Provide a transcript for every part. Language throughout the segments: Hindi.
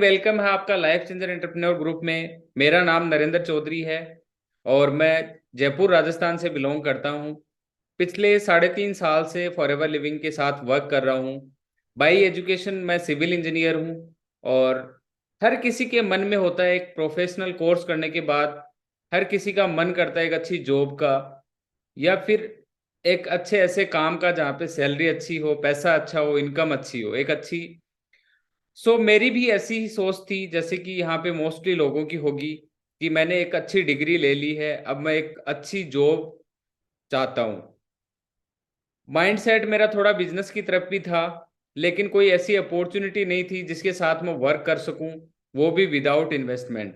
वेलकम है आपका लाइफ चेंजर एंटरप्रेन्योर ग्रुप में। मेरा नाम नरेंद्र चौधरी है और मैं जयपुर राजस्थान से बिलोंग करता हूँ। पिछले 3.5 साल से फॉरएवर लिविंग के साथ वर्क कर रहा हूँ। बाई एजुकेशन मैं सिविल इंजीनियर हूँ। और हर किसी के मन में होता है एक प्रोफेशनल कोर्स करने के बाद हर किसी का मन करता है एक अच्छी जॉब का, या फिर एक अच्छे ऐसे काम का जहाँ पे सैलरी अच्छी हो, पैसा अच्छा हो, इनकम अच्छी हो, एक अच्छी। मेरी भी ऐसी ही सोच थी जैसे कि यहाँ पे मोस्टली लोगों की होगी कि मैंने एक अच्छी डिग्री ले ली है, अब मैं एक अच्छी जॉब चाहता हूँ। माइंडसेट मेरा थोड़ा बिजनेस की तरफ भी था, लेकिन कोई ऐसी अपॉर्चुनिटी नहीं थी जिसके साथ मैं वर्क कर सकूं, वो भी विदाउट इन्वेस्टमेंट।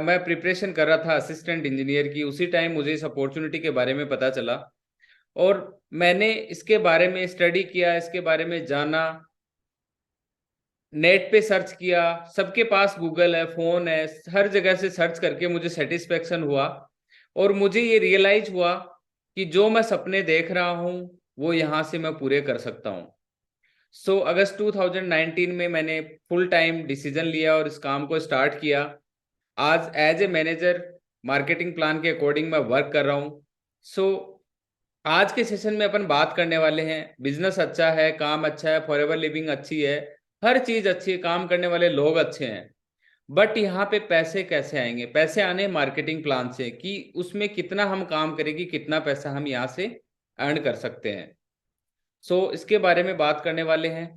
मैं प्रिपरेशन कर रहा था असिस्टेंट इंजीनियर की। उसी टाइम मुझे इस अपॉर्चुनिटी के बारे में पता चला और मैंने इसके बारे में स्टडी किया, इसके बारे में जाना, नेट पे सर्च किया। सबके पास गूगल है, फोन है, हर जगह से सर्च करके मुझे सेटिस्फेक्शन हुआ और मुझे ये रियलाइज हुआ कि जो मैं सपने देख रहा हूँ वो यहाँ से मैं पूरे कर सकता हूँ। अगस्त 2019 में मैंने फुल टाइम डिसीजन लिया और इस काम को स्टार्ट किया। आज as a manager marketing plan के अकॉर्डिंग मैं वर्क कर रहा हूँ। सो आज के सेशन में अपन बात करने वाले हैं, बिजनेस अच्छा है, काम अच्छा है, फॉरएवर लिविंग अच्छी है, हर चीज अच्छी है, काम करने वाले लोग अच्छे हैं। बट यहाँ पे पैसे कैसे आएंगे? पैसे आने मार्केटिंग प्लान से, कि उसमें कितना हम काम करेंगे, कितना पैसा हम यहाँ से अर्न कर सकते हैं। इसके बारे में बात करने वाले हैं।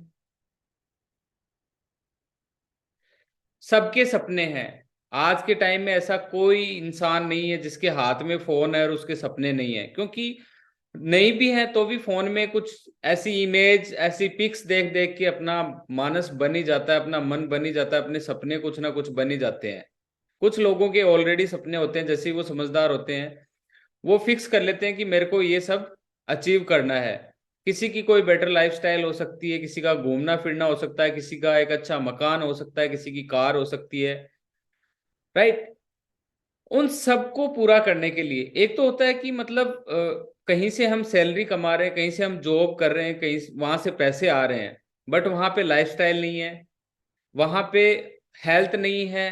सबके सपने हैं। आज के टाइम में ऐसा कोई इंसान नहीं है जिसके हाथ में फोन है और उसके सपने नहीं है, क्योंकि नहीं भी है तो भी फोन में कुछ ऐसी इमेज, ऐसी पिक्स देख देख के अपना मानस बन ही जाता है, अपना मन बन ही जाता है, अपने सपने कुछ ना कुछ बन ही जाते हैं। कुछ लोगों के ऑलरेडी सपने होते हैं, जैसे ही वो समझदार होते हैं वो फिक्स कर लेते हैं कि मेरे को ये सब अचीव करना है। किसी की कोई बेटर लाइफस्टाइल हो सकती है, किसी का घूमना फिरना हो सकता है, किसी का एक अच्छा मकान हो सकता है, किसी की कार हो सकती है, राइट। उन सबको पूरा करने के लिए एक तो होता है कि मतलब कहीं से हम सैलरी कमा रहे हैं, कहीं से हम जॉब कर रहे हैं, कहीं वहां से पैसे आ रहे हैं, बट वहां पे लाइफस्टाइल नहीं है, वहां पे हेल्थ नहीं है,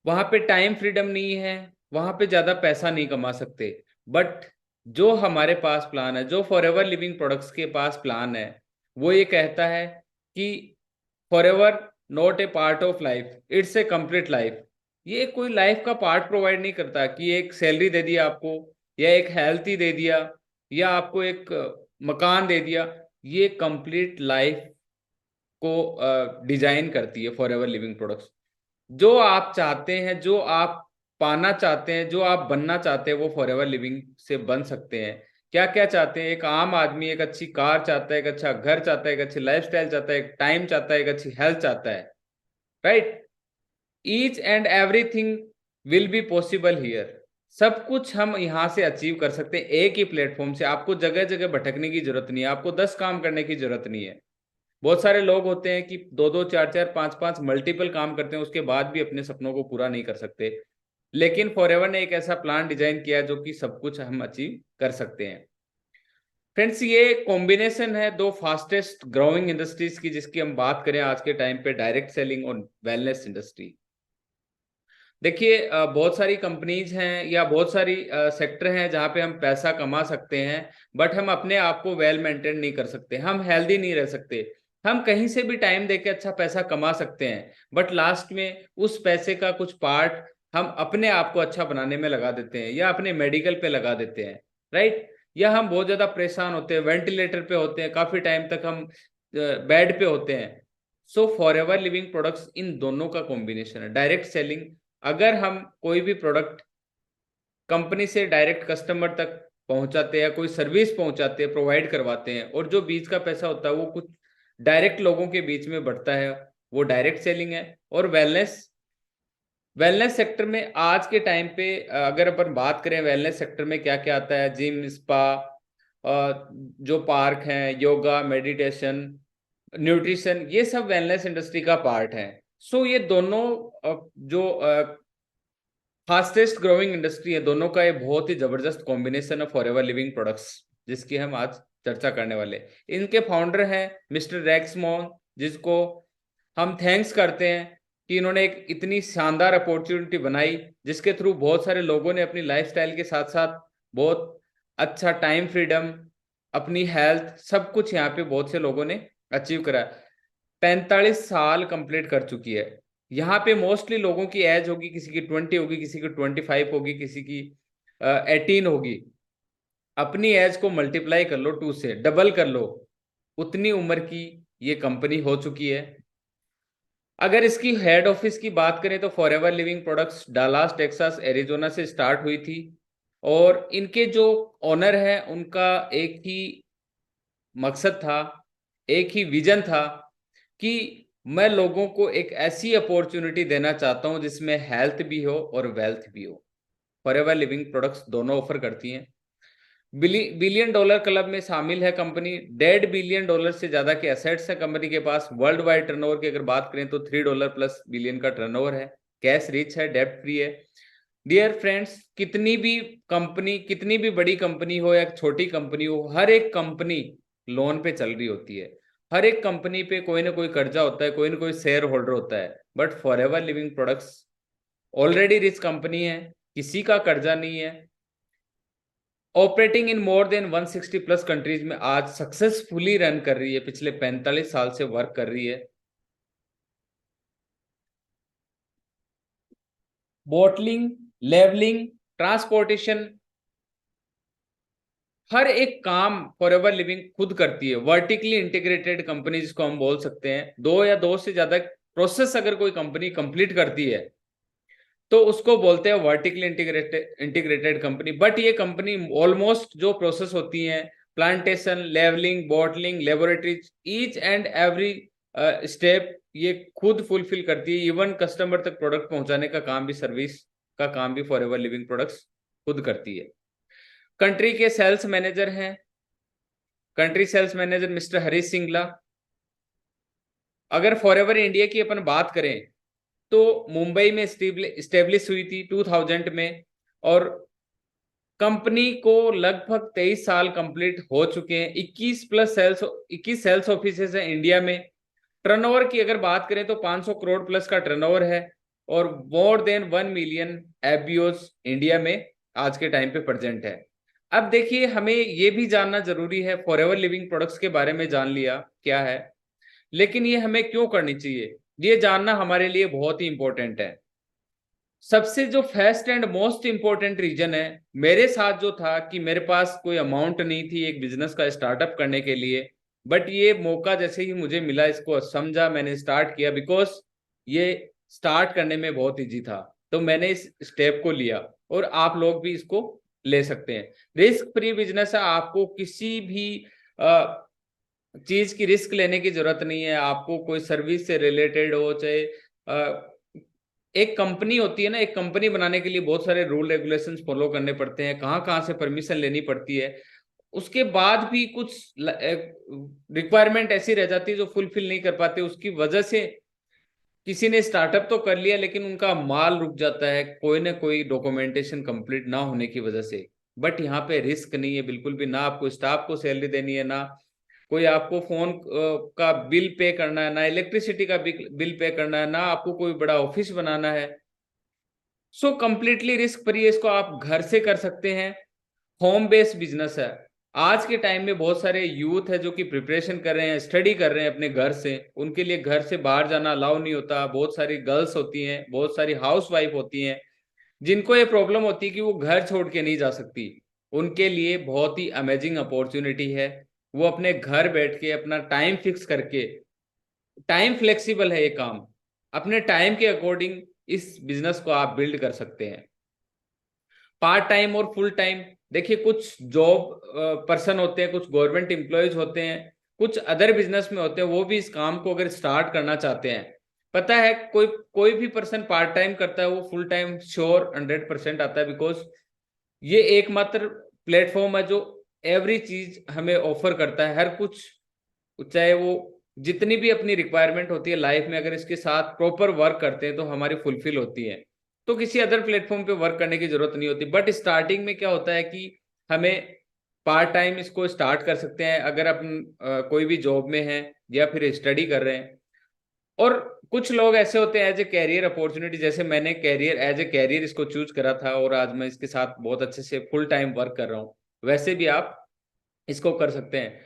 वहां पे टाइम फ्रीडम नहीं है, वहां पे ज्यादा पैसा नहीं कमा सकते। बट जो हमारे पास प्लान है, जो फॉरएवर लिविंग प्रोडक्ट्स के पास प्लान है, वो ये कहता है कि forever not a part of life, it's a complete life. ये कोई लाइफ का पार्ट प्रोवाइड नहीं करता कि एक सैलरी दे दिया आपको, या एक हेल्थ ही दे दिया, या आपको एक मकान दे दिया। ये कंप्लीट लाइफ को डिजाइन करती है फॉरएवर लिविंग प्रोडक्ट्स। जो आप चाहते हैं, जो आप पाना चाहते हैं, जो आप बनना चाहते हैं, वो फॉरएवर लिविंग से बन सकते हैं। क्या क्या चाहते हैं? एक आम आदमी एक अच्छी कार चाहता है, एक अच्छा घर चाहता है, एक अच्छी लाइफस्टाइल चाहता है, एक टाइम चाहता है, एक अच्छी हेल्थ चाहता है, right. Each and everything will be possible here. सब कुछ हम यहाँ से अचीव कर सकते हैं एक ही प्लेटफॉर्म से। आपको जगह जगह भटकने की जरूरत नहीं है, आपको 10 काम करने की जरूरत नहीं है। बहुत सारे लोग होते हैं कि दो दो चार चार पांच पांच मल्टीपल काम करते हैं, उसके बाद भी अपने सपनों को पूरा नहीं कर सकते। लेकिन फॉरएवर ने एक ऐसा प्लान डिजाइन किया जो कि सब कुछ हम अचीव कर सकते हैं। फ्रेंड्स, ये कॉम्बिनेशन है दो फास्टेस्ट ग्रोइंग इंडस्ट्रीज की, जिसकी हम बात करें आज के टाइम पे, डायरेक्ट सेलिंग और वेलनेस इंडस्ट्री। देखिए, बहुत सारी कंपनीज हैं या बहुत सारी सेक्टर हैं जहाँ पे हम पैसा कमा सकते हैं, बट हम अपने आप को वेल मेंटेन नहीं कर सकते, हम हेल्दी नहीं रह सकते। हम कहीं से भी टाइम देके अच्छा पैसा कमा सकते हैं, बट लास्ट में उस पैसे का कुछ पार्ट हम अपने आप को अच्छा बनाने में लगा देते हैं, या अपने मेडिकल पे लगा देते हैं, राइट। या हम बहुत ज्यादा परेशान होते हैं, वेंटिलेटर पे होते हैं, काफी टाइम तक हम बेड पे होते हैं। For ever living products in दोनों का कॉम्बिनेशन है। डायरेक्ट सेलिंग, अगर हम कोई भी प्रोडक्ट कंपनी से डायरेक्ट कस्टमर तक पहुंचाते हैं, कोई सर्विस पहुंचाते हैं, प्रोवाइड करवाते हैं, और जो बीच का पैसा होता है वो कुछ डायरेक्ट लोगों के बीच में बढ़ता है, वो डायरेक्ट सेलिंग है। और वेलनेस, वेलनेस सेक्टर में आज के टाइम पे अगर अपन बात करें वेलनेस सेक्टर में क्या क्या आता है, जिम, स्पा, जो पार्क हैं, योगा, मेडिटेशन, न्यूट्रिशन, ये सब वेलनेस इंडस्ट्री का पार्ट है। ये दोनों जो फास्टेस्ट ग्रोइंग इंडस्ट्री है, दोनों का ये बहुत ही जबरदस्त कॉम्बिनेशन है फॉरएवर लिविंग प्रोडक्ट्स, जिसकी हम आज चर्चा करने वाले हैं। इनके फाउंडर हैं मिस्टर रैक्समोन, जिसको हम थैंक्स करते हैं कि इन्होंने एक इतनी शानदार अपॉर्चुनिटी बनाई, जिसके थ्रू बहुत सारे लोगों ने अपनी लाइफस्टाइल के साथ साथ बहुत अच्छा टाइम फ्रीडम, अपनी हेल्थ, सब कुछ यहाँ पे बहुत से लोगों ने अचीव करा। 45 साल कंप्लीट कर चुकी है। यहाँ पे मोस्टली लोगों की एज होगी, किसी की 20 होगी, किसी की 25 होगी, किसी की 18 होगी। अपनी एज को मल्टीप्लाई कर लो 2 से, डबल कर लो, उतनी उम्र की ये कंपनी हो चुकी है। अगर इसकी हेड ऑफिस की बात करें तो forever living products Dallas Texas Arizona से स्टार्ट हुई थी, और इनके जो ओनर है उनका एक ही मकसद था, एक ही विजन था कि मैं लोगों को एक ऐसी अपॉर्चुनिटी देना चाहता हूं जिसमें हेल्थ भी हो और वेल्थ भी हो। फॉरएवर लिविंग प्रोडक्ट्स दोनों ऑफर करती हैं। बिलियन डॉलर क्लब में शामिल है कंपनी। $1.5 बिलियन से ज्यादा के एसेट्स है कंपनी के पास। वर्ल्ड वाइड टर्नओवर की अगर बात करें तो $3+ बिलियन का टर्नओवर है। कैश रिच है, डेब्ट फ्री है। डियर फ्रेंड्स, कितनी भी कंपनी, कितनी भी बड़ी कंपनी हो या छोटी कंपनी हो, हर एक कंपनी लोन पे चल रही होती है। हर एक कंपनी पे कोई ना कोई कर्जा होता है, कोई ना कोई शेयर होल्डर होता है। But forever living products already rich company है, किसी का कर्जा नहीं है। Operating in more than 160+ countries में आज सक्सेसफुली रन कर रही है, पिछले 45 साल से वर्क कर रही है। बॉटलिंग, लेवलिंग, ट्रांसपोर्टेशन, हर एक काम फॉरएवर लिविंग खुद करती है। वर्टिकली इंटीग्रेटेड कंपनी जिसको हम बोल सकते हैं, दो या दो से ज्यादा प्रोसेस अगर कोई कंपनी कंप्लीट करती है तो उसको बोलते हैं वर्टिकली इंटीग्रेटेड कंपनी। बट ये कंपनी ऑलमोस्ट जो प्रोसेस होती हैं, plantation, levelling, bottling, laboratories, each and every step ये खुद फुलफिल करती है। इवन कस्टमर तक प्रोडक्ट पहुंचाने का काम भी, सर्विस का काम भी फॉरएवर लिविंग प्रोडक्ट्स खुद करती है। कंट्री के सेल्स मैनेजर हैं, country sales manager mister Harish Singla. अगर फॉरएवर इंडिया की अपन बात करें तो मुंबई में स्टेब्लिश हुई थी 2000 में, और कंपनी को लगभग 23 साल कंप्लीट हो चुके हैं। 21 सेल्स ऑफिसेज है इंडिया में। टर्नओवर की अगर बात करें तो 500 करोड़ प्लस का टर्नओवर है, और मोर देन 1 मिलियन एफबीओज इंडिया में आज के टाइम पे प्रेजेंट है। अब देखिए, हमें ये भी जानना जरूरी है, फॉरएवर लिविंग प्रोडक्ट्स के बारे में जान लिया क्या है, लेकिन ये हमें क्यों करनी चाहिए, ये जानना हमारे लिए बहुत ही इंपॉर्टेंट है। सबसे जो first and most important reason है, मेरे साथ जो था कि मेरे पास कोई अमाउंट नहीं थी एक बिजनेस का स्टार्टअप करने के लिए, बट ये मौका जैसे ही मुझे मिला, इसको समझा, मैंने स्टार्ट किया, बिकॉज ये स्टार्ट करने में बहुत इजी था, तो मैंने इस स्टेप को लिया, और आप लोग भी इसको ले सकते हैं। रिस्क फ्री बिजनेस है, आपको किसी भी चीज की रिस्क लेने की जरूरत नहीं है। आपको कोई सर्विस से रिलेटेड हो, चाहे एक कंपनी होती है ना, एक कंपनी बनाने के लिए बहुत सारे रूल रेगुलेशंस फॉलो करने पड़ते हैं, कहाँ कहाँ से परमिशन लेनी पड़ती है। उसके बाद भी कुछ रिक्वायरमेंट ऐसी रह जाती है जो फुलफिल नहीं कर पाते, उसकी वजह से किसी ने स्टार्टअप तो कर लिया लेकिन उनका माल रुक जाता है, कोई ना कोई डॉक्यूमेंटेशन कंप्लीट ना होने की वजह से। बट यहाँ पे रिस्क नहीं है बिल्कुल भी, ना आपको स्टाफ को सैलरी देनी है, ना कोई आपको फोन का बिल पे करना है, ना इलेक्ट्रिसिटी का बिल पे करना है, ना आपको कोई बड़ा ऑफिस बनाना है। सो कंप्लीटली रिस्क फ्री है, इसको आप घर से कर सकते हैं। होम बेस्ड बिजनेस है। आज के टाइम में बहुत सारे यूथ है जो कि प्रिपरेशन कर रहे हैं, स्टडी कर रहे हैं अपने घर से, उनके लिए घर से बाहर जाना अलाउ नहीं होता। बहुत सारी गर्ल्स होती हैं, बहुत सारी हाउस वाइफ होती हैं, जिनको ये प्रॉब्लम होती है कि वो घर छोड़ के नहीं जा सकती। उनके लिए बहुत ही अमेजिंग अपॉर्चुनिटी है। वो अपने घर बैठ के अपना टाइम फिक्स करके, टाइम फ्लेक्सिबल है ये काम, अपने टाइम के अकॉर्डिंग इस बिजनेस को आप बिल्ड कर सकते हैं। पार्ट टाइम और फुल टाइम, देखिए कुछ जॉब पर्सन होते हैं, कुछ गवर्नमेंट एम्प्लॉयज होते हैं, कुछ अदर बिजनेस में होते हैं, वो भी इस काम को अगर स्टार्ट करना चाहते हैं। पता है, कोई कोई भी पर्सन पार्ट टाइम करता है, वो फुल टाइम श्योर 100% आता है, बिकॉज ये एकमात्र प्लेटफॉर्म है जो एवरी चीज हमें ऑफर करता है, हर कुछ, चाहे वो जितनी भी अपनी रिक्वायरमेंट होती है लाइफ में, अगर इसके साथ प्रॉपर वर्क करते हैं तो हमारी फुलफिल होती है। तो किसी अदर प्लेटफॉर्म पे वर्क करने की जरूरत नहीं होती। बट स्टार्टिंग में क्या होता है कि हमें पार्ट टाइम इसको स्टार्ट कर सकते हैं अगर आप कोई भी जॉब में हैं या फिर स्टडी कर रहे हैं। और कुछ लोग ऐसे होते हैं एज ए कैरियर अपॉर्चुनिटी, जैसे मैंने कैरियर एज ए कैरियर इसको चूज करा था और आज मैं इसके साथ बहुत अच्छे से फुल टाइम वर्क कर रहा हूँ, वैसे भी आप इसको कर सकते हैं।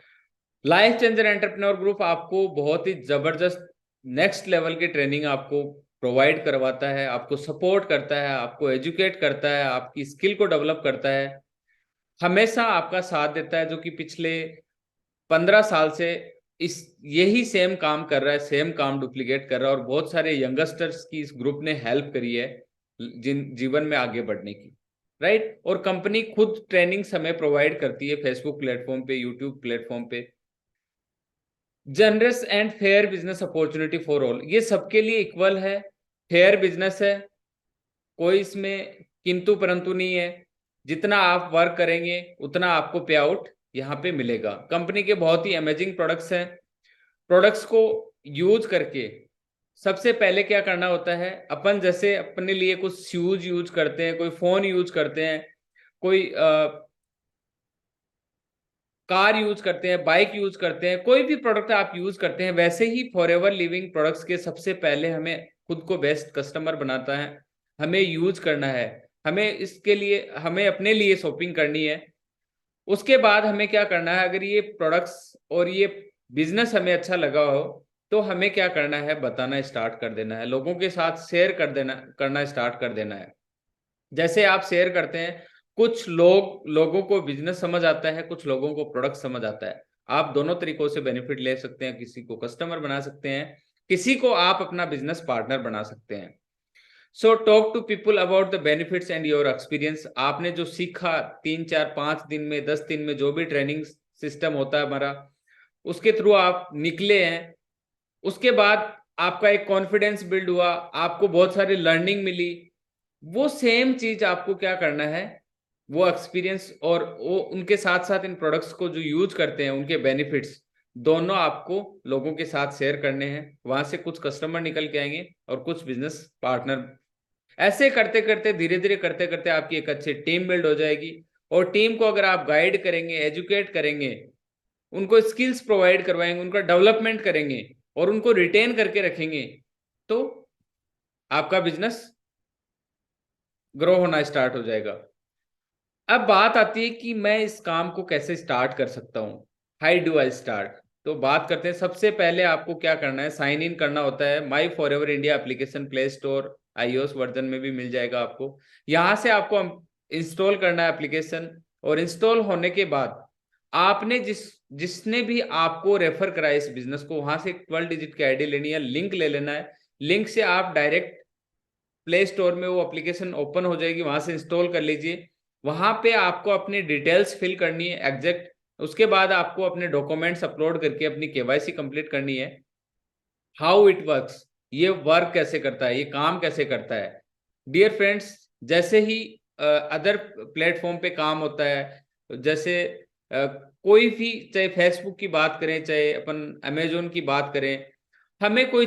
लाइफ चेंजर एंटरप्रेन्योर ग्रुप आपको बहुत ही जबरदस्त नेक्स्ट लेवल की ट्रेनिंग आपको प्रोवाइड करवाता है, आपको सपोर्ट करता है, आपको एजुकेट करता है, आपकी स्किल को डेवलप करता है, हमेशा आपका साथ देता है, जो कि पिछले 15 साल से इस यही सेम काम कर रहा है, सेम काम डुप्लीकेट कर रहा है और बहुत सारे यंगस्टर्स की इस ग्रुप ने हेल्प करी है जिन जीवन में आगे बढ़ने की, राइट। और कंपनी खुद ट्रेनिंग हमें प्रोवाइड करती है फेसबुक प्लेटफॉर्म पे, यूट्यूब प्लेटफॉर्म पे। Generous and fair business opportunity for all, ये सबके लिए इक्वल है, फेयर बिजनेस है, कोई इसमें किंतु परंतु नहीं है। जितना आप वर्क करेंगे उतना आपको पे आउट यहाँ पे मिलेगा। कंपनी के बहुत ही अमेजिंग प्रोडक्ट्स हैं। प्रोडक्ट्स को यूज करके सबसे पहले क्या करना होता है, अपन जैसे अपने लिए कुछ शूज यूज करते हैं, कोई फोन यूज करते हैं, कोई कार यूज करते हैं, बाइक यूज करते हैं, कोई भी प्रोडक्ट आप यूज करते हैं, वैसे ही फॉरएवर लिविंग प्रोडक्ट्स के सबसे पहले हमें खुद को बेस्ट कस्टमर बनाता है, हमें यूज करना है, हमें इसके लिए हमें अपने लिए शॉपिंग करनी है। उसके बाद हमें क्या करना है, अगर ये प्रोडक्ट्स और ये बिजनेस हमें अच्छा लगा हो तो हमें क्या करना है, बताना स्टार्ट कर देना है, लोगों के साथ शेयर कर देना, करना स्टार्ट कर देना है। जैसे आप शेयर करते हैं, कुछ लोगों को बिजनेस समझ आता है, कुछ लोगों को प्रोडक्ट समझ आता है। आप दोनों तरीकों से बेनिफिट ले सकते हैं, किसी को कस्टमर बना सकते हैं, किसी को आप अपना बिजनेस पार्टनर बना सकते हैं। So talk to people about the benefits and your experience. आपने जो सीखा 3 4 5 दिन में, 10 दिन में, जो भी ट्रेनिंग सिस्टम होता है हमारा, उसके थ्रू आप निकले हैं, उसके बाद आपका एक कॉन्फिडेंस बिल्ड हुआ, आपको बहुत सारी लर्निंग मिली, वो सेम चीज आपको क्या करना है, वो एक्सपीरियंस और वो उनके साथ साथ इन प्रोडक्ट्स को जो यूज करते हैं उनके बेनिफिट्स दोनों आपको लोगों के साथ शेयर करने हैं। वहां से कुछ कस्टमर निकल के आएंगे और कुछ बिजनेस पार्टनर। ऐसे करते करते, धीरे धीरे करते करते आपकी एक अच्छी टीम बिल्ड हो जाएगी। और टीम को अगर आप गाइड करेंगे, एजुकेट करेंगे, उनको स्किल्स प्रोवाइड करवाएंगे, उनका डेवलपमेंट करेंगे और उनको रिटेन करके रखेंगे, तो आपका बिजनेस ग्रो होना स्टार्ट हो जाएगा। अब बात आती है कि मैं इस काम को कैसे स्टार्ट कर सकता हूँ, हाई डू आई स्टार्ट। तो बात करते हैं, सबसे पहले आपको क्या करना है, साइन इन करना होता है माई for ever India application, play store iOS version में भी मिल जाएगा आपको। यहाँ से आपको इंस्टॉल करना है एप्लीकेशन, और इंस्टॉल होने के बाद आपने जिसने भी आपको रेफर कराया इस बिजनेस को, वहां से 12 डिजिट की आईडी लेनी है, लिंक ले लेना है। लिंक से आप डायरेक्ट प्ले स्टोर में वो एप्लीकेशन ओपन हो जाएगी, वहां से इंस्टॉल कर लीजिए। वहां पे आपको अपनी डिटेल्स फिल करनी है एग्जैक्ट। उसके बाद आपको अपने डॉक्यूमेंट्स अपलोड करके अपनी केवाईसी कंप्लीट करनी है। हाउ इट वर्क्स, ये वर्क कैसे करता है, ये काम कैसे करता है। डियर फ्रेंड्स, जैसे ही अदर प्लेटफॉर्म पे काम होता है, जैसे कोई भी, चाहे फेसबुक की बात करें, चाहे अपन अमेजोन की बात करें, हमने कोई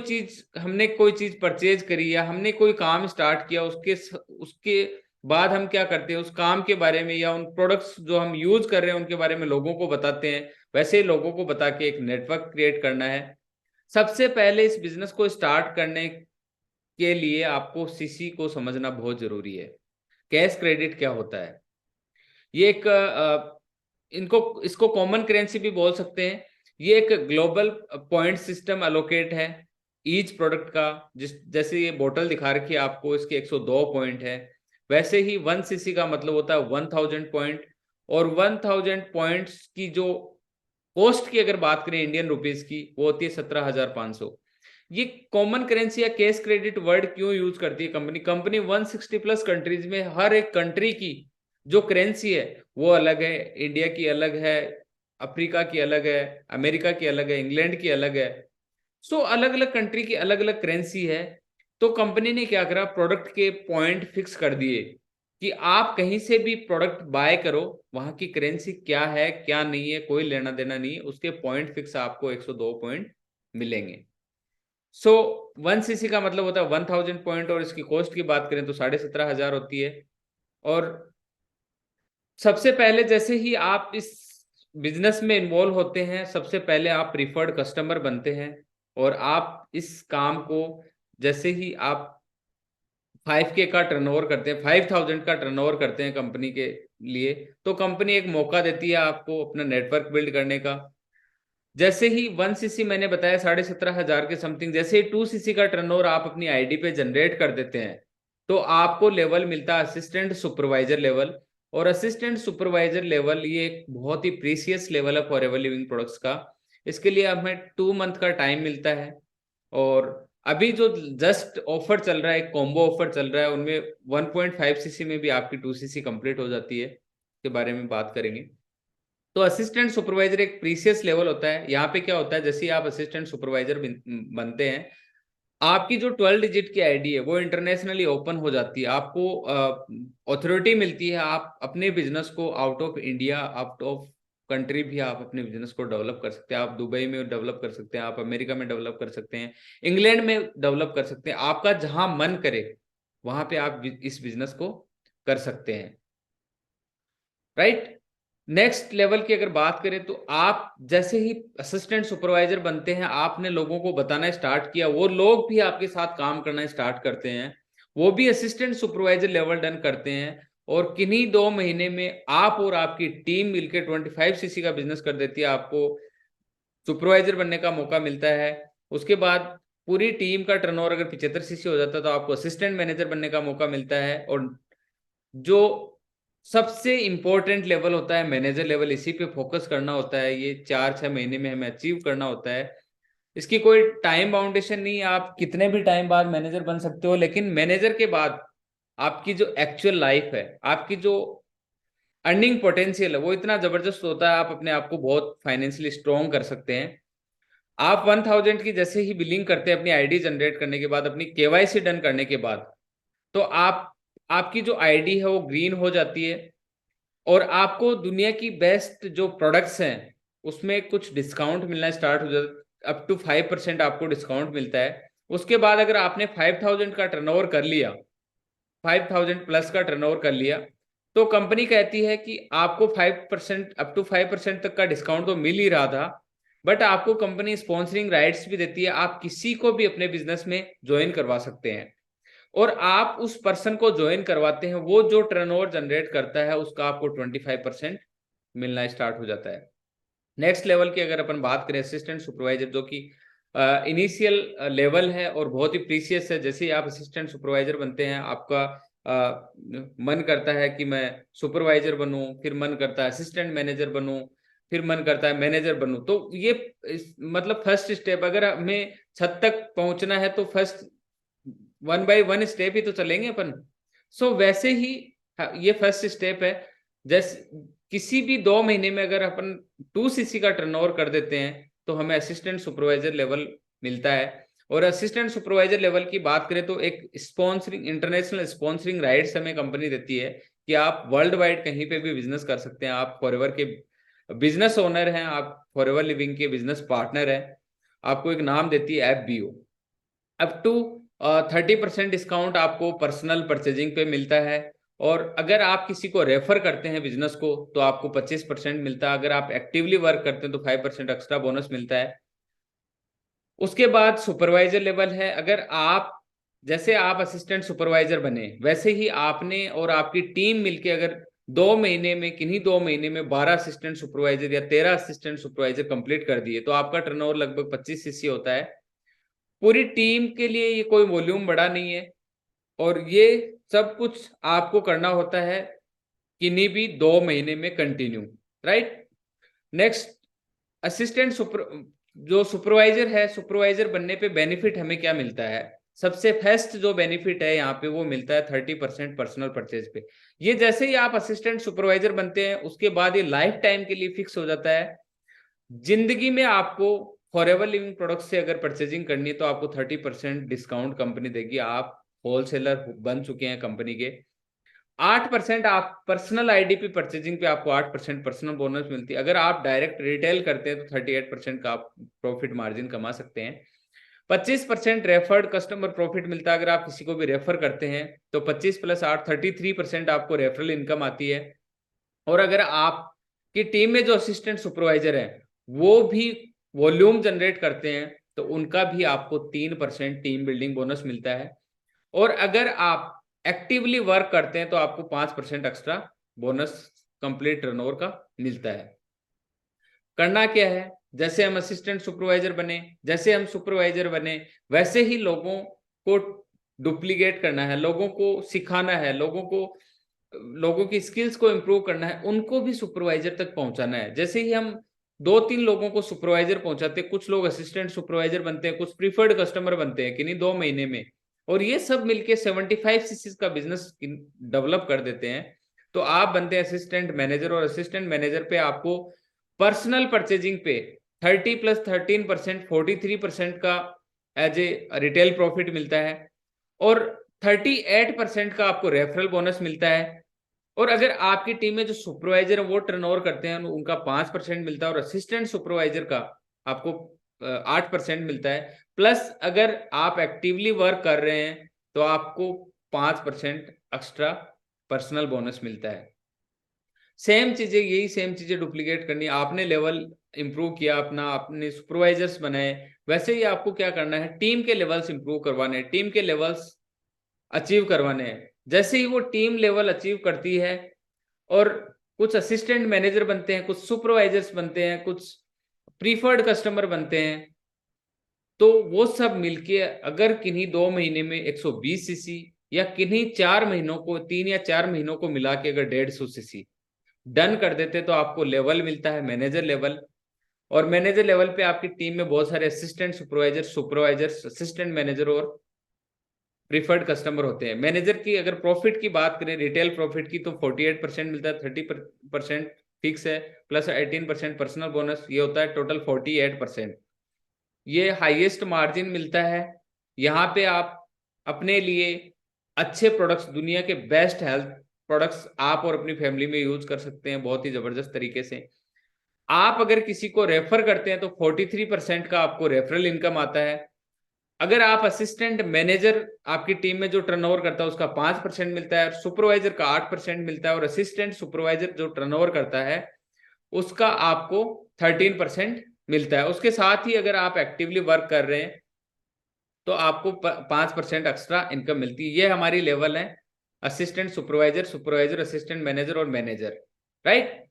चीज परचेज करी या हमने कोई काम स्टार्ट किया, उसके बाद हम क्या करते हैं, उस काम के बारे में या उन प्रोडक्ट्स जो हम यूज कर रहे हैं उनके बारे में लोगों को बताते हैं। वैसे ही लोगों को बता के एक नेटवर्क क्रिएट करना है। सबसे पहले इस बिजनेस को स्टार्ट करने के लिए आपको सीसी को समझना बहुत जरूरी है। कैश क्रेडिट क्या होता है, ये एक इनको इसको कॉमन करेंसी भी बोल सकते हैं। ये एक ग्लोबल पॉइंट सिस्टम एलोकेट है ईच प्रोडक्ट का। जैसे ये बोतल दिखा रखी है आपको, इसके 102 पॉइंट है, वैसे ही 1 सीसी का मतलब होता है 1000 पॉइंट। और 1000 पॉइंट्स की जो कॉस्ट की अगर बात करें इंडियन रुपीज की, वो होती है 17,500। ये कॉमन करेंसी या कैश क्रेडिट वर्ड क्यों यूज करती है कंपनी? कंपनी 160 प्लस कंट्रीज में, हर एक कंट्री की जो करेंसी है वो अलग है। इंडिया की अलग है, अफ्रीका की अलग है, अमेरिका की अलग है, इंग्लैंड की अलग है। सो अलग अलग कंट्री की अलग अलग करेंसी है। तो कंपनी ने क्या करा, प्रोडक्ट के पॉइंट फिक्स कर दिए कि आप कहीं से भी प्रोडक्ट बाय करो, वहां की करेंसी क्या है क्या नहीं है कोई लेना देना नहीं है, उसके पॉइंट फिक्स आपको 102 पॉइंट मिलेंगे। सो 1 सीसी का मतलब होता है 1000 पॉइंट, और इसकी कॉस्ट की बात करें तो 17,500 होती है। और सबसे पहले जैसे ही आप इस बिजनेस में इन्वॉल्व होते हैं, सबसे पहले आप प्रीफर्ड कस्टमर बनते हैं और आप इस काम को जैसे ही आप 5K का टर्नओवर करते हैं, 5000 का टर्नओवर करते हैं कंपनी के लिए, तो कंपनी एक मौका देती है आपको अपना नेटवर्क बिल्ड करने का। जैसे ही 1cc मैंने बताया 17,500 के समथिंग, जैसे ही 2cc का टर्नओवर आप अपनी आईडी पे जनरेट कर देते हैं, तो आपको लेवल मिलता है असिस्टेंट सुपरवाइजर लेवल। और असिस्टेंट सुपरवाइजर लेवल ये एक बहुत ही प्रीसियस लेवल है फॉरएवर लिविंग प्रोडक्ट्स का। इसके लिए हमें 2 मंथ का टाइम मिलता है। और अभी जो जस्ट ऑफर चल रहा है, एक कॉम्बो ऑफर चल रहा है, उनमें 1.5cc में भी आपकी 2cc कंप्लीट हो जाती है, के बारे में बात करेंगे। तो असिस्टेंट सुपरवाइजर एक प्रीसियस लेवल होता है। यहाँ पे क्या होता है, जैसे ही आप असिस्टेंट सुपरवाइजर बनते हैं, आपकी जो 12 डिजिट की आईडी है वो इंटरनेशनली ओपन हो जाती है। आपको अथॉरिटी मिलती है, आप अपने बिजनेस को out of India, out of country भी आप अपने बिजनेस को डेवलप कर सकते हैं। आप दुबई में डेवलप कर सकते हैं, आप अमेरिका में डेवलप कर सकते हैं, इंग्लैंड में डेवलप कर सकते हैं। आपका जहां मन करे वहां पे आप इस बिजनेस को कर सकते हैं, राइट। नेक्स्ट लेवल की अगर बात करें तो आप जैसे ही असिस्टेंट सुपरवाइजर बनते हैं, आपने लोगों को बताना स्टार्ट किया, वो लोग भी आपके साथ काम करना स्टार्ट करते हैं, वो भी असिस्टेंट सुपरवाइजर लेवल डन करते हैं। और किन्हीं 2 महीने में आप और आपकी टीम मिलकर 25cc का बिजनेस कर देती है, आपको सुपरवाइजर बनने का मौका मिलता है। उसके बाद पूरी टीम का टर्नओवर अगर 75cc हो जाता है तो आपको असिस्टेंट मैनेजर बनने का मौका मिलता है। और जो सबसे इंपॉर्टेंट लेवल होता है मैनेजर लेवल, इसी पे फोकस करना होता है, ये 4-6 महीने में हमें अचीव करना होता है। इसकी कोई टाइम बाउंडेशन नहीं है, आप कितने भी टाइम बाद मैनेजर बन सकते हो। लेकिन मैनेजर के बाद आपकी जो एक्चुअल लाइफ है, आपकी जो अर्निंग पोटेंशियल है, वो इतना जबरदस्त होता है, आप अपने आप को बहुत फाइनेंशियली स्ट्रॉन्ग कर सकते हैं। आप 1000 की जैसे ही बिलिंग करते हैं अपनी आईडी जनरेट करने के बाद, अपनी केवाईसी डन करने के बाद, तो आपकी जो आईडी है वो ग्रीन हो जाती है और आपको दुनिया की बेस्ट जो प्रोडक्ट्स हैं उसमें कुछ डिस्काउंट मिलना स्टार्ट हो जाता है। अप टू 5% आपको डिस्काउंट मिलता है। उसके बाद अगर आपने 5000 का टर्नओवर कर लिया, 5000 प्लस का टर्नओवर कर लिया, तो कंपनी कहती है कि आपको 5%, अप टू 5% तक का डिस्काउंट तो मिल ही रहा था, बट आपको कंपनी स्पॉन्सरिंग राइट्स भी देती है, आप किसी को भी अपने बिजनेस में ज्वाइन करवा सकते हैं। और आप उस पर्सन को ज्वाइन करवाते हैं, वो जो टर्नओवर जनरेट करता है उसका आपको 25% मिलना स्टार्ट हो जाता है। नेक्स्ट लेवल की अगर अपन बात करें, असिस्टेंट सुपरवाइजर, जो कि इनिशियल लेवल है और बहुत ही प्रीसियस है। जैसे ही आप असिस्टेंट सुपरवाइजर बनते हैं, आपका मन करता है कि मैं सुपरवाइजर बनूं, फिर मन करता है असिस्टेंट मैनेजर बनूं, फिर मन करता है मैनेजर बनूं। तो ये मतलब फर्स्ट स्टेप, अगर हमें छत तक पहुंचना है तो फर्स्ट 1 बाय 1 स्टेप ही तो चलेंगे अपन। सो वैसे ही ये फर्स्ट स्टेप है। जैसे किसी भी 2 महीने में अगर अपन 2cc का टर्नओवर कर देते हैं तो हमें असिस्टेंट सुपरवाइजर लेवल मिलता है। और असिस्टेंट सुपरवाइजर लेवल की बात करें तो एक स्पॉन्सरिंग, इंटरनेशनल स्पॉन्सरिंग राइट्स हमें कंपनी देती है कि आप वर्ल्ड वाइड कहीं पे भी बिजनेस कर सकते हैं। आप फॉरएवर के बिजनेस ओनर हैं, आप फॉरएवर लिविंग के बिजनेस पार्टनर हैं, आपको एक नाम देती है FBO। अप टू 30% डिस्काउंट आपको पर्सनल परचेजिंग पे मिलता है। और अगर आप किसी को रेफर करते हैं बिजनेस को तो आपको 25% मिलता है। अगर आप एक्टिवली वर्क करते हैं तो 5% एक्स्ट्रा बोनस मिलता है। उसके बाद सुपरवाइजर लेवल है। अगर आप जैसे आप असिस्टेंट सुपरवाइजर बने, वैसे ही आपने और आपकी टीम मिलके अगर 2 महीने में, किन्हीं 2 महीने में 12 असिस्टेंट सुपरवाइजर या 13 असिस्टेंट सुपरवाइजर कंप्लीट कर दिए, तो आपका टर्नओवर लगभग 25cc होता है। पूरी टीम के लिए ये कोई वॉल्यूम बड़ा नहीं है और ये सब कुछ आपको करना होता है किन्हीं भी 2 महीने में continue, right. Next, assistant super जो सुपरवाइजर है, सुपरवाइजर बनने पे बेनिफिट हमें क्या मिलता है? सबसे फर्स्ट जो बेनिफिट है यहाँ पे वो मिलता है 30% पर्सनल परचेज पे। ये जैसे ही आप असिस्टेंट सुपरवाइजर बनते हैं उसके बाद ये लाइफ टाइम के लिए फिक्स हो जाता है। जिंदगी में आपको फॉरएवर लिविंग प्रोडक्ट से अगर परचेजिंग करनी है तो आपको 30% डिस्काउंट कंपनी देगी। आप होलसेलर बन चुके हैं कंपनी के। 8% आप पर्सनल आईडी पे परचेजिंग पे आपको 8% पर्सनल बोनस मिलती है। अगर आप डायरेक्ट रिटेल करते हैं तो 38% का आप प्रॉफिट मार्जिन कमा सकते हैं। 25% रेफर्ड कस्टमर प्रॉफिट मिलता है। अगर आप किसी को भी रेफर करते हैं तो 25 + 8 33% आपको रेफरल इनकम आती है। और अगर आपकी टीम में जो असिस्टेंट सुपरवाइजर है वो भी वॉल्यूम जनरेट करते हैं तो उनका भी आपको 3% टीम बिल्डिंग बोनस मिलता है। और अगर आप एक्टिवली वर्क करते हैं तो आपको 5% एक्स्ट्रा बोनस कंप्लीट टर्नओवर का मिलता है। करना क्या है, जैसे हम असिस्टेंट सुपरवाइजर बने, जैसे हम सुपरवाइजर बने, वैसे ही लोगों को डुप्लीकेट करना है, लोगों को सिखाना है, लोगों की स्किल्स को इम्प्रूव करना है, उनको भी सुपरवाइजर तक पहुंचाना है। जैसे ही हम 2-3 लोगों को सुपरवाइजर पहुंचाते हैं, कुछ लोग असिस्टेंट सुपरवाइजर बनते हैं, कुछ प्रीफर्ड कस्टमर बनते हैं किन्हीं 2 महीने में, और ये सब मिलके 75 सीसीज का बिजनेस डेवलप कर देते हैं। तो आप बनते हैं असिस्टेंट मैनेजर, और असिस्टेंट मैनेजर पे आपको पर्सनल परचेजिंग पे 30 + 13% 43% का एज ए रिटेल प्रॉफिट मिलता है, और 38% का आपको रेफरल बोनस मिलता है। और अगर आपकी टीम में जो सुपरवाइजर है वो टर्नओवर करते हैं उनका 5% मिलता है, और असिस्टेंट सुपरवाइजर का आपको 8% मिलता है। प्लस अगर आप एक्टिवली वर्क कर रहे हैं तो आपको 5% एक्स्ट्रा पर्सनल बोनस मिलता है। यही सेम चीजें डुप्लीकेट करनी है। आपने लेवल इंप्रूव किया अपना, आपने सुपरवाइजर्स बनाए, वैसे ही आपको क्या करना है, टीम के लेवल्स इंप्रूव करवाने हैं, टीम के लेवल्स अचीव करवाने हैं। जैसे ही वो टीम लेवल अचीव करती है और कुछ असिस्टेंट मैनेजर बनते हैं, कुछ सुपरवाइजर्स बनते हैं, कुछ प्रीफर्ड कस्टमर बनते हैं, तो वो सब मिलके अगर किन्हीं 2 महीने में 120 सीसी, या किन्हीं 4 महीनों को, 3 या 4 महीनों को मिला के अगर 150 सीसी डन कर देते तो आपको लेवल मिलता है मैनेजर लेवल। और मैनेजर लेवल पे आपकी टीम में बहुत सारे असिस्टेंट सुपरवाइजर्स, असिस्टेंट मैनेजर और प्रीफर्ड कस्टमर होते हैं। मैनेजर की अगर प्रॉफिट की बात करें, रिटेल प्रॉफिट की, तो 48% मिलता है, 30% फिक्स है, प्लस 18% पर्सनल बोनस, ये होता है टोटल 48%। ये हाईएस्ट मार्जिन मिलता है। यहाँ पे आप अपने लिए अच्छे प्रोडक्ट्स, दुनिया के बेस्ट हेल्थ प्रोडक्ट्स आप और अपनी फैमिली में यूज कर सकते हैं बहुत ही जबरदस्त तरीके से। आप अगर किसी को रेफर करते हैं तो 43% का आपको रेफरल इनकम आता है। अगर आप असिस्टेंट मैनेजर, आपकी टीम में जो टर्नओवर करता है उसका 5% मिलता है, सुपरवाइजर का 8% मिलता है, और असिस्टेंट सुपरवाइजर जो टर्नओवर करता है उसका आपको 13% मिलता है। उसके साथ ही अगर आप एक्टिवली वर्क कर रहे हैं तो आपको 5% एक्स्ट्रा इनकम मिलती है। ये हमारी लेवल है, assistant supervisor, supervisor, assistant manager और मैनेजर, राइट।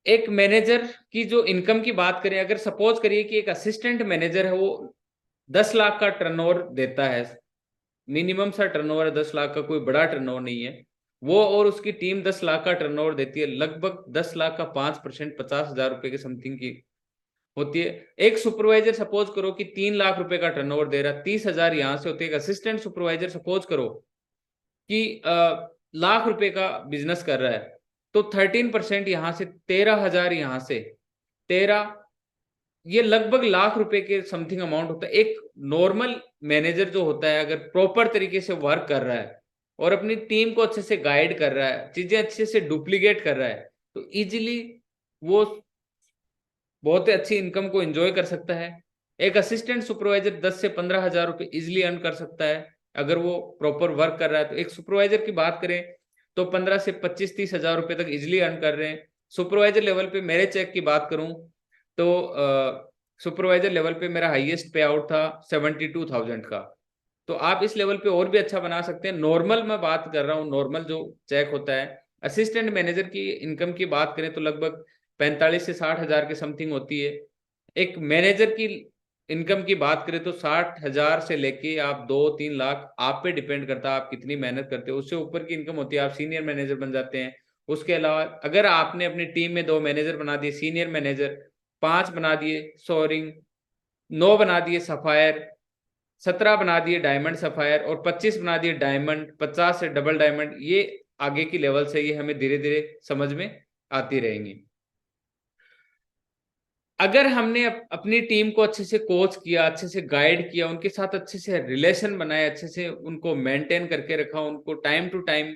एक मैनेजर की जो इनकम की बात करें, अगर सपोज करिए कि एक असिस्टेंट मैनेजर है, वो 10 लाख का टर्नओवर देता है, मिनिमम सा टर्नओवर 10 लाख का, कोई बड़ा टर्नओवर नहीं है वो, और उसकी टीम 10 लाख का टर्नओवर देती है, लगभग 10 लाख का 5% 50,000 रुपए के समथिंग की होती है। एक सुपरवाइजर सपोज करो कि 3 लाख रुपए का टर्नओवर दे रहा है, 30,000 यहां से होती है। एक असिस्टेंट सुपरवाइजर सपोज करो कि लाख रुपए का बिजनेस कर रहा है, तो 13% यहां से, 13,000 यहां से, 13, ये लगभग लाख रुपए के समथिंग अमाउंट होता है। एक नॉर्मल मैनेजर जो होता है, अगर प्रॉपर तरीके से वर्क कर रहा है और अपनी टीम को अच्छे से गाइड कर रहा है, चीजें अच्छे से डुप्लीकेट कर रहा है, तो इजीली वो बहुत ही अच्छी इनकम को एंजॉय कर सकता है। एक असिस्टेंट सुपरवाइजर 10 से 15,000 रुपए इजिली अर्न कर सकता है अगर वो प्रॉपर वर्क कर रहा है। तो एक सुपरवाइजर की बात करें तो 15 से 25-30,000 रुपए तक इजिली अर्न कर रहे हैं। सुपरवाइजर लेवल पे मेरे चेक की बात करूं तो सुपरवाइजर लेवल पे मेरा हाईएस्ट पे आउट था 72,000 का। तो आप इस लेवल पे और भी अच्छा बना सकते हैं। नॉर्मल मैं बात कर रहा हूँ, नॉर्मल जो चेक होता है। असिस्टेंट मैनेजर की इनकम की बात करें तो लगभग 45 से 60,000 के समथिंग होती है। एक मैनेजर की इनकम की बात करें तो 60,000 से लेके आप 2-3 लाख, आप पे डिपेंड करता है आप कितनी मेहनत करते हो, उससे ऊपर की इनकम होती है, आप सीनियर मैनेजर बन जाते हैं। उसके अलावा अगर आपने अपनी टीम में 2 मैनेजर बना दिए सीनियर मैनेजर, 5 बना दिए सोरिंग, 9 बना दिए सफायर, 17 बना दिए डायमंड सफायर, और 25 बना दिए डायमंड, 50 से डबल डायमंड, ये आगे की लेवल से ये हमें धीरे धीरे समझ में आती रहेंगी। अगर हमने अपनी टीम को अच्छे से कोच किया, अच्छे से गाइड किया, उनके साथ अच्छे से रिलेशन बनाए, अच्छे से उनको मेंटेन करके रखा, उनको टाइम टू टाइम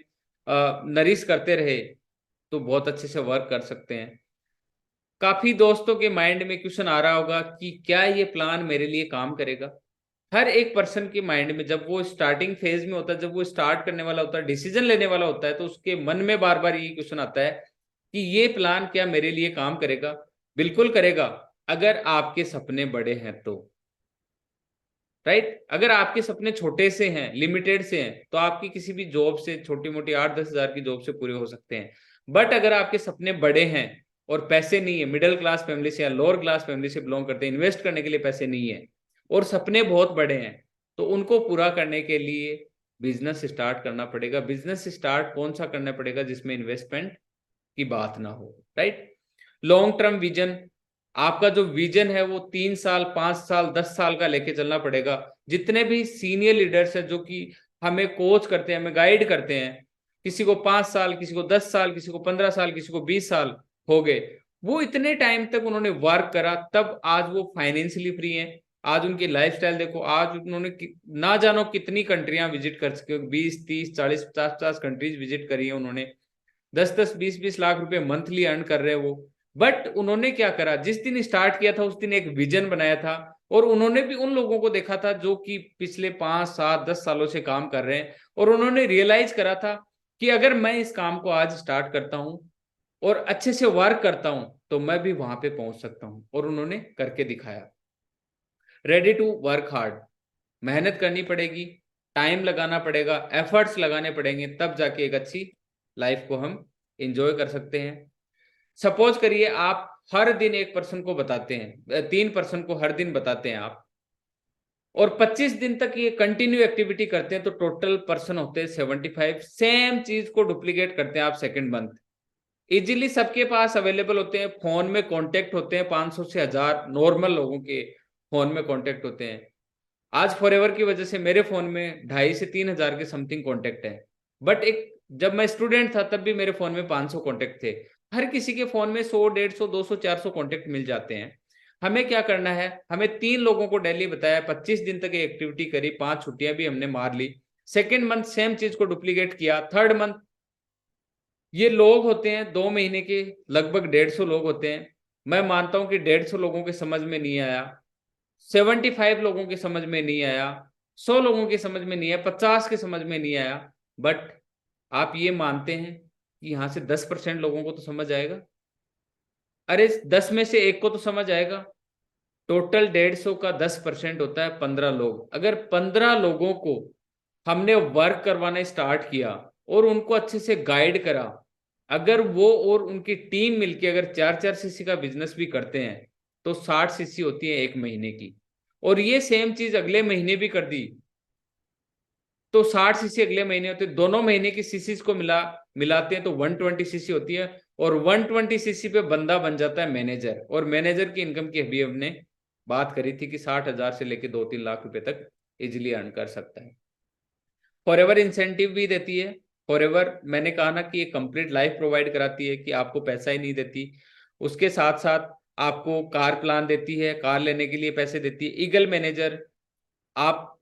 नरिश करते रहे, तो बहुत अच्छे से वर्क कर सकते हैं। काफी दोस्तों के माइंड में क्वेश्चन आ रहा होगा कि क्या ये प्लान मेरे लिए काम करेगा। हर एक पर्सन के माइंड में जब वो स्टार्टिंग फेज में होता है, जब वो स्टार्ट करने वाला होता है, डिसीजन लेने वाला होता है, तो उसके मन में बार बार ये क्वेश्चन आता है कि ये प्लान क्या मेरे लिए काम करेगा? बिल्कुल करेगा, अगर आपके सपने बड़े हैं तो। राइट? अगर आपके सपने छोटे से हैं, लिमिटेड से हैं, तो आपकी किसी भी जॉब से, छोटी मोटी 8-10 हजार की जॉब से पूरे हो सकते हैं। बट अगर आपके सपने बड़े हैं और पैसे नहीं है, मिडिल क्लास फैमिली से या लोअर क्लास फैमिली से बिलोंग करते हैं, इन्वेस्ट करने के लिए पैसे नहीं है और सपने बहुत बड़े हैं, तो उनको पूरा करने के लिए बिजनेस स्टार्ट करना पड़ेगा। बिजनेस स्टार्ट कौन सा करना पड़ेगा? जिसमें इन्वेस्टमेंट की बात ना हो। राइट? लॉन्ग टर्म विजन, आपका जो विजन है वो 3 साल, 5 साल, 10 साल का लेके चलना पड़ेगा। जितने भी सीनियर लीडर्स हैं जो कि हमें कोच करते हैं, हमें गाइड करते हैं, किसी को 5 साल, किसी को 10 साल, किसी को 15 साल, किसी को 20 साल हो गए, वो इतने टाइम तक उन्होंने वर्क करा, तब आज वो फाइनेंशियली फ्री हैं। आज उनकी लाइफस्टाइल देखो, आज उन्होंने ना जानो कितनी कंट्रियां विजिट कर चुके, 20, 30, 40, 50 कंट्रीज विजिट करी है उन्होंने। 10-10, 20-20 लाख रुपए मंथली अर्न कर रहे हैं वो। बट उन्होंने क्या करा, जिस दिन स्टार्ट किया था उस दिन एक विजन बनाया था, और उन्होंने भी उन लोगों को देखा था जो कि पिछले 5, 7, 10 सालों से काम कर रहे हैं, और उन्होंने रियलाइज करा था कि अगर मैं इस काम को आज स्टार्ट करता हूं और अच्छे से वर्क करता हूं तो मैं भी वहां पे पहुंच सकता हूं, और उन्होंने करके दिखाया। रेडी टू वर्क हार्ड, मेहनत करनी पड़ेगी, टाइम लगाना पड़ेगा, एफर्ट्स लगाने पड़ेंगे, तब जाके एक अच्छी लाइफ को हम एंजॉय कर सकते हैं। सपोज करिए आप हर दिन एक पर्सन को बताते हैं, 3 पर्सन को हर दिन बताते हैं आप, और 25 दिन तक ये कंटिन्यू एक्टिविटी करते हैं, तो टोटल पर्सन होते हैं 75। सेम चीज को डुप्लीकेट करते हैं आप सेकंड मंथ, इजीली सबके पास अवेलेबल होते हैं, फोन में कांटेक्ट होते हैं, 500 से 1000 नॉर्मल लोगों के फोन में कांटेक्ट होते हैं। आज फॉरएवर की वजह से मेरे फोन में 2,500 से 3,000 के समथिंग कांटेक्ट है। बट एक जब मैं स्टूडेंट था तब भी मेरे फोन में 500 कांटेक्ट थे। हर किसी के फोन में 100, 150, 200, 400 कांटेक्ट मिल जाते हैं। हमें क्या करना है, हमें 3 लोगों को डेली बताया, 25 दिन तक एक्टिविटी करी, 5 छुट्टियां भी हमने मार ली। सेकेंड मंथ सेम चीज को डुप्लीकेट किया। थर्ड मंथ, ये लोग होते हैं 2 महीने के, लगभग 150 लोग होते हैं। मैं मानता हूं कि 150 लोगों के समझ में नहीं आया, 75 लोगों के समझ में नहीं आया, 100 लोगों के समझ में नहीं आया, 50 के समझ में नहीं आया। बट आप ये मानते हैं कि यहां से 10% लोगों को तो समझ आएगा? अरे 10 में से एक को तो समझ आएगा। टोटल 150 का 10% होता है 15 लोग। अगर 15 लोगों को हमने वर्क करवाना स्टार्ट किया और उनको अच्छे से गाइड करा, अगर वो और उनकी टीम मिलके अगर 4-4 सीसी का बिजनेस भी करते हैं, तो 60 सीसी होती है 1 महीने की, और ये सेम चीज अगले महीने भी कर दी तो 60 सीसी अगले महीने होते हैं। दोनों महीने की सीसीज को मिलाते हैं तो 120 सीसी होती है, और 120 सीसी पे बंदा बन जाता है मैनेजर। और मैनेजर की इनकम की अभी हमने बात करी थी कि 60,000 से लेके 2-3 लाख रुपए तक इजिली अर्न कर सकता है। फॉरएवर इंसेंटिव भी देती है। फॉरएवर मैंने कहा ना कि ये कंप्लीट लाइफ प्रोवाइड कराती है, कि आपको पैसा ही नहीं देती, उसके साथ साथ आपको कार प्लान देती है, कार लेने के लिए पैसे देती है। ईगल मैनेजर, आप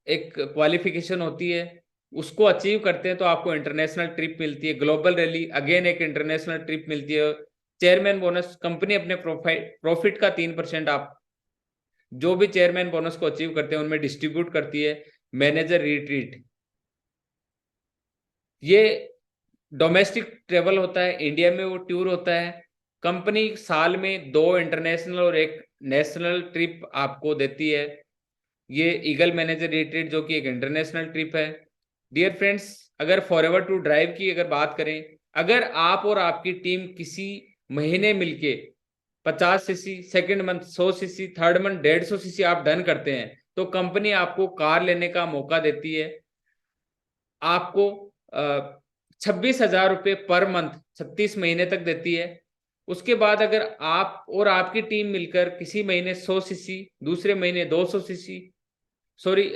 एक क्वालिफिकेशन होती है, उसको अचीव करते हैं तो आपको इंटरनेशनल ट्रिप मिलती है। ग्लोबल रैली, अगेन एक इंटरनेशनल ट्रिप मिलती है। चेयरमैन बोनस, कंपनी अपने प्रॉफिट का 3% आप जो भी चेयरमैन बोनस को अचीव करते हैं उनमें डिस्ट्रीब्यूट करती है। मैनेजर रिट्रीट, ये डोमेस्टिक ट्रेवल होता है, इंडिया में वो टूर होता है। कंपनी साल में 2 इंटरनेशनल और 1 नेशनल ट्रिप आपको देती है। ये ईगल मैनेजर रिट्रीट जो कि एक इंटरनेशनल ट्रिप है। डियर फ्रेंड्स, अगर फॉरएवर टू ड्राइव की अगर बात करें, अगर आप और आपकी टीम किसी महीने मिलके 50 CC, second month 100 CC, third month 150 CC आप डन करते हैं, तो कंपनी आपको कार लेने का मौका देती है। आपको 26,000 रुपये पर मंथ 36 महीने तक देती है। उसके बाद अगर आप और आपकी टीम मिलकर किसी महीने 100 सीसी, दूसरे महीने 200 CC, sorry,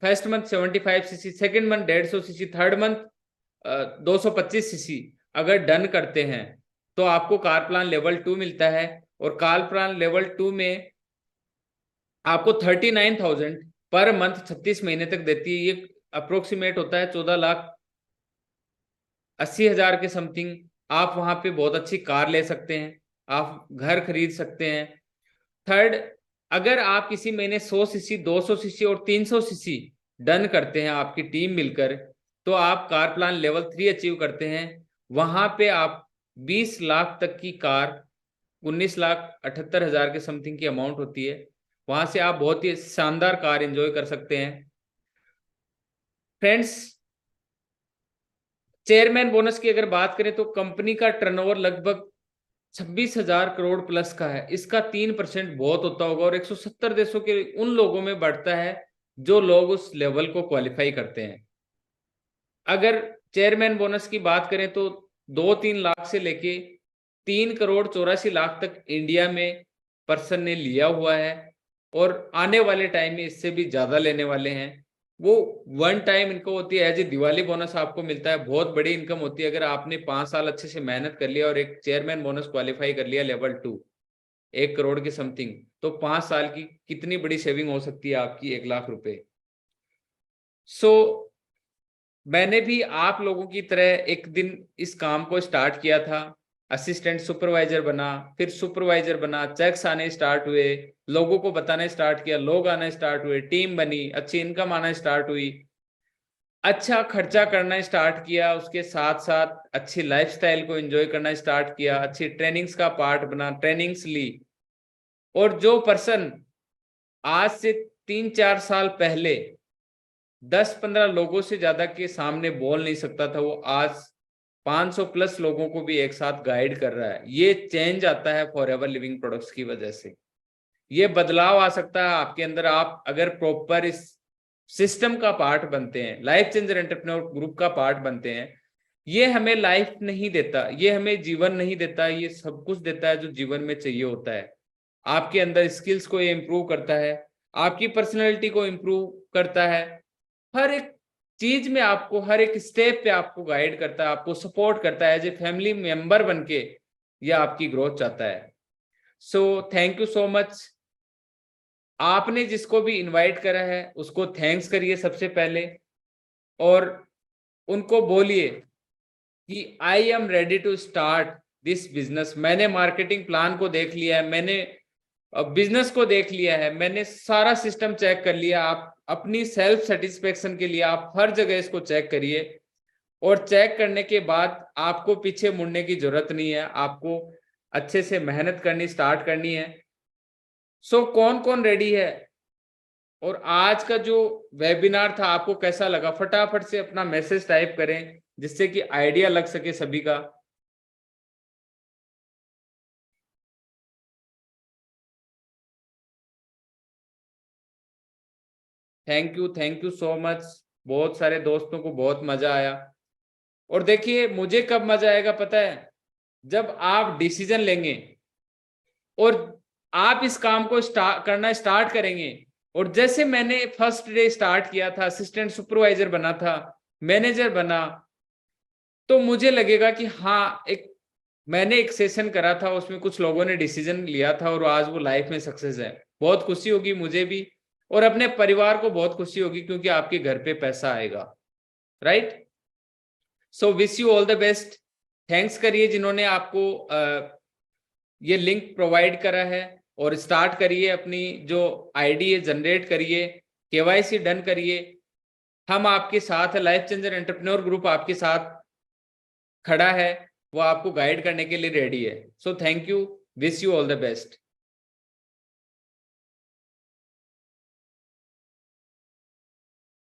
first month 75 CC, second month 150 CC, third month 225 CC अगर डन करते हैं, तो आपको कार प्लान लेवल 2 मिलता है। और कार प्लान लेवल 2 में आपको 39,000 पर मंथ 36 महीने तक देती है। ये अप्रोक्सीमेट होता है 14,80,000 के समथिंग। आप वहां पे बहुत अच्छी कार ले सकते हैं, आप घर खरीद सकते हैं। थर्ड, अगर आप किसी महीने 100 सीसी, 200 सीसी और 300 सीसी डन करते हैं आपकी टीम मिलकर, तो आप कार प्लान लेवल 3 अचीव करते हैं। वहां पे आप 20 लाख तक की कार, 19,78,000 के समथिंग की अमाउंट होती है, वहां से आप बहुत ही शानदार कार एंजॉय कर सकते हैं। फ्रेंड्स, चेयरमैन बोनस की अगर बात करें तो कंपनी का टर्नओवर लगभग 26,000 करोड़ प्लस का है। इसका 3% बहुत होता होगा और 170 देशों के उन लोगों में बढ़ता है जो लोग उस लेवल को क्वालिफाई करते हैं। अगर चेयरमैन बोनस की बात करें तो 2-3 लाख से लेके 3,84,00,000 तक इंडिया में पर्सन ने लिया हुआ है और आने वाले टाइम में इससे भी ज्यादा लेने वाले हैं। वो वन टाइम इनको होती है, एज ए दिवाली बोनस आपको मिलता है, बहुत बड़ी इनकम होती है। अगर आपने 5 साल अच्छे से मेहनत कर लिया और एक चेयरमैन बोनस क्वालिफाई कर लिया लेवल 2, 1 करोड़ के समथिंग, तो 5 साल की कितनी बड़ी सेविंग हो सकती है आपकी, 1 लाख रुपए। सो मैंने भी आप लोगों की तरह एक दिन इस काम को स्टार्ट किया था, असिस्टेंट सुपरवाइजर बना, फिर सुपरवाइजर बना, चेक्स आने स्टार्ट हुए, लोगों को बताना स्टार्ट किया, लोग आना स्टार्ट हुए, टीम बनी, अच्छी इनकम आना स्टार्ट हुई, अच्छा खर्चा करना स्टार्ट किया, उसके साथ साथ अच्छी लाइफस्टाइल को एंजॉय करना स्टार्ट किया, अच्छी ट्रेनिंग्स का पार्ट बना, ट्रेनिंग्स ली। और जो पर्सन आज से 3-4 साल पहले 10-15 लोगों से ज्यादा के सामने बोल नहीं सकता था, वो आज 500 प्लस लोगों को भी एक साथ गाइड कर रहा है। ये चेंज आता है फॉरएवर लिविंग प्रोडक्ट्स की वजह से। ये बदलाव आ सकता है आपके अंदर, आप अगर प्रॉपर इस सिस्टम का पार्ट बनते हैं, लाइफ चेंजर एंटरप्रेन्योर ग्रुप का पार्ट बनते हैं। ये हमें लाइफ नहीं देता, ये हमें जीवन नहीं देता, ये सब कुछ देता है जो जीवन में चाहिए होता है। आपके अंदर स्किल्स को ये इंप्रूव करता है, आपकी पर्सनैलिटी को इंप्रूव करता है, हर एक चीज में आपको, हर एक स्टेप पे आपको गाइड करता है, आपको सपोर्ट करता है, एज ए फैमिली मेंबर बनके ये आपकी ग्रोथ चाहता है। So thank you so much. आपने जिसको भी इनवाइट करा है उसको थैंक्स करिए सबसे पहले, और उनको बोलिए कि I am ready to start this business. मैंने मार्केटिंग प्लान को देख लिया है, मैंने बिजनेस को देख लिया है, मैंने सारा सिस्टम चेक कर लिया। आप अपनी सेल्फ सेटिस्फेक्शन के लिए आप हर जगह इसको चेक करिए, और चेक करने के बाद आपको पीछे मुड़ने की जरूरत नहीं है, आपको अच्छे से मेहनत करनी स्टार्ट करनी है। सो कौन कौन रेडी है, और आज का जो वेबिनार था आपको कैसा लगा, फटाफट से अपना मैसेज टाइप करें जिससे कि आइडिया लग सके सभी का। Thank you so much. बहुत सारे दोस्तों को बहुत मजा आया। और देखिए मुझे कब मजा आएगा पता है, जब आप डिसीजन लेंगे और आप इस काम को करना स्टार्ट करेंगे। और जैसे मैंने फर्स्ट डे स्टार्ट किया था, असिस्टेंट सुपरवाइजर बना था, मैनेजर बना, तो मुझे लगेगा कि हाँ, एक मैंने एक सेशन करा था, उसमें कुछ लोगों ने डिसीजन लिया था और आज वो लाइफ में सक्सेस है। बहुत खुशी होगी मुझे भी, और अपने परिवार को बहुत खुशी होगी, क्योंकि आपके घर पे पैसा आएगा, right. So wish you all the best. Thanks करिए जिन्होंने आपको ये लिंक प्रोवाइड करा है, और स्टार्ट करिए, अपनी जो आईडी है जनरेट करिए, केवाईसी डन करिए। हम आपके साथ है, लाइफ चेंजर एंटरप्रेन्योर ग्रुप आपके साथ खड़ा है, वो आपको गाइड करने के लिए रेडी है। So thank you, wish you all the best.